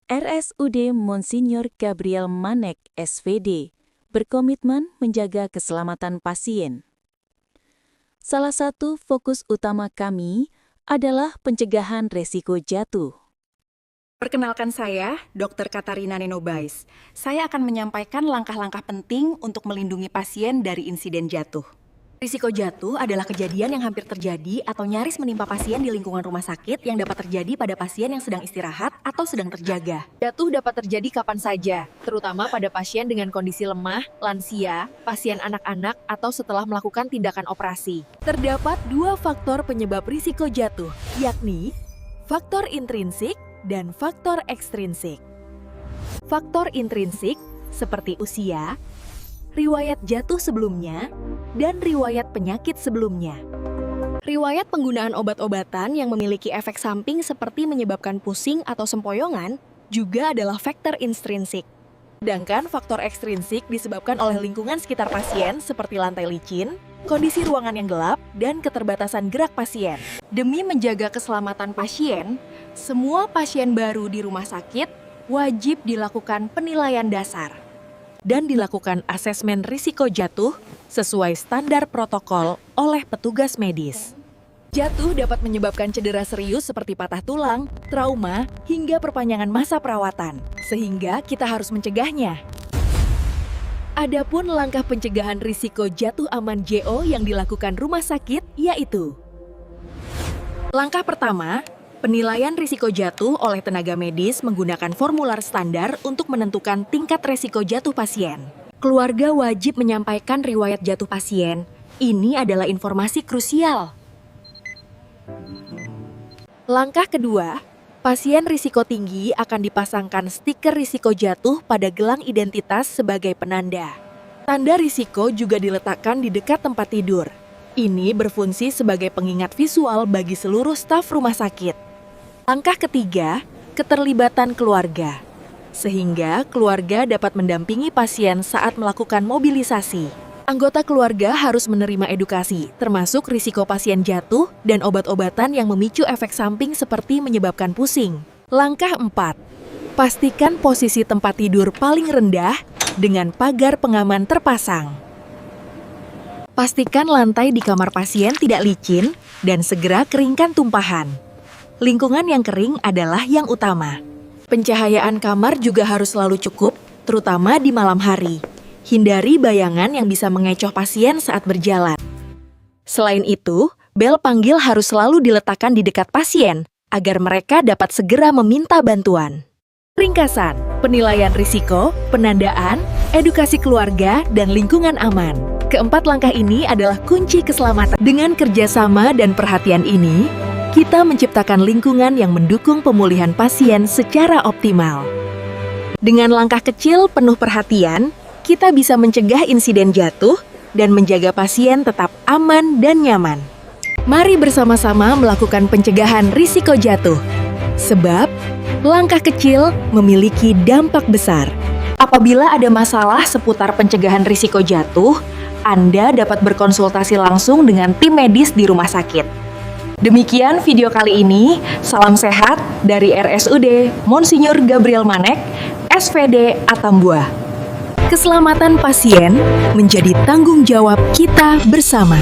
RSUD Monsinyur Gabriel Manek, SVD, berkomitmen menjaga keselamatan pasien. Salah satu fokus utama kami adalah pencegahan resiko jatuh. Perkenalkan saya, Dr. Katarina Nenobais. Saya akan menyampaikan langkah-langkah penting untuk melindungi pasien dari insiden jatuh. Risiko jatuh adalah kejadian yang hampir terjadi atau nyaris menimpa pasien di lingkungan rumah sakit yang dapat terjadi pada pasien yang sedang istirahat atau sedang terjaga. Jatuh dapat terjadi kapan saja, terutama pada pasien dengan kondisi lemah, lansia, pasien anak-anak, atau setelah melakukan tindakan operasi. Terdapat dua faktor penyebab risiko jatuh, yakni faktor intrinsik dan faktor ekstrinsik. Faktor intrinsik seperti usia, riwayat jatuh sebelumnya, dan riwayat penyakit sebelumnya. Riwayat penggunaan obat-obatan yang memiliki efek samping seperti menyebabkan pusing atau sempoyongan juga adalah faktor intrinsik. Sedangkan faktor ekstrinsik disebabkan oleh lingkungan sekitar pasien seperti lantai licin, kondisi ruangan yang gelap, dan keterbatasan gerak pasien. Demi menjaga keselamatan pasien, semua pasien baru di rumah sakit wajib dilakukan penilaian dasar dan dilakukan asesmen risiko jatuh sesuai standar protokol oleh petugas medis. Jatuh dapat menyebabkan cedera serius seperti patah tulang, trauma, hingga perpanjangan masa perawatan, sehingga kita harus mencegahnya. Adapun langkah pencegahan risiko jatuh aman JO yang dilakukan rumah sakit yaitu: langkah pertama, penilaian risiko jatuh oleh tenaga medis menggunakan formular standar untuk menentukan tingkat risiko jatuh pasien. Keluarga wajib menyampaikan riwayat jatuh pasien. Ini adalah informasi krusial. Langkah kedua, pasien risiko tinggi akan dipasangkan stiker risiko jatuh pada gelang identitas sebagai penanda. Tanda risiko juga diletakkan di dekat tempat tidur. Ini berfungsi sebagai pengingat visual bagi seluruh staf rumah sakit. Langkah ketiga, keterlibatan keluarga. Sehingga keluarga dapat mendampingi pasien saat melakukan mobilisasi. Anggota keluarga harus menerima edukasi, termasuk risiko pasien jatuh dan obat-obatan yang memicu efek samping seperti menyebabkan pusing. Langkah 4, pastikan posisi tempat tidur paling rendah dengan pagar pengaman terpasang. Pastikan lantai di kamar pasien tidak licin dan segera keringkan tumpahan. Lingkungan yang kering adalah yang utama. Pencahayaan kamar juga harus selalu cukup, terutama di malam hari. Hindari bayangan yang bisa mengecoh pasien saat berjalan. Selain itu, bel panggil harus selalu diletakkan di dekat pasien agar mereka dapat segera meminta bantuan. Ringkasan, penilaian risiko, penandaan, edukasi keluarga, dan lingkungan aman. Keempat langkah ini adalah kunci keselamatan. Dengan kerjasama dan perhatian ini, kita menciptakan lingkungan yang mendukung pemulihan pasien secara optimal. Dengan langkah kecil penuh perhatian, kita bisa mencegah insiden jatuh dan menjaga pasien tetap aman dan nyaman. Mari bersama-sama melakukan pencegahan risiko jatuh. Sebab, langkah kecil memiliki dampak besar. Apabila ada masalah seputar pencegahan risiko jatuh, Anda dapat berkonsultasi langsung dengan tim medis di rumah sakit. Demikian video kali ini, salam sehat dari RSUD Monsinyur Gabriel Manek, SVD Atambua. Keselamatan pasien menjadi tanggung jawab kita bersama.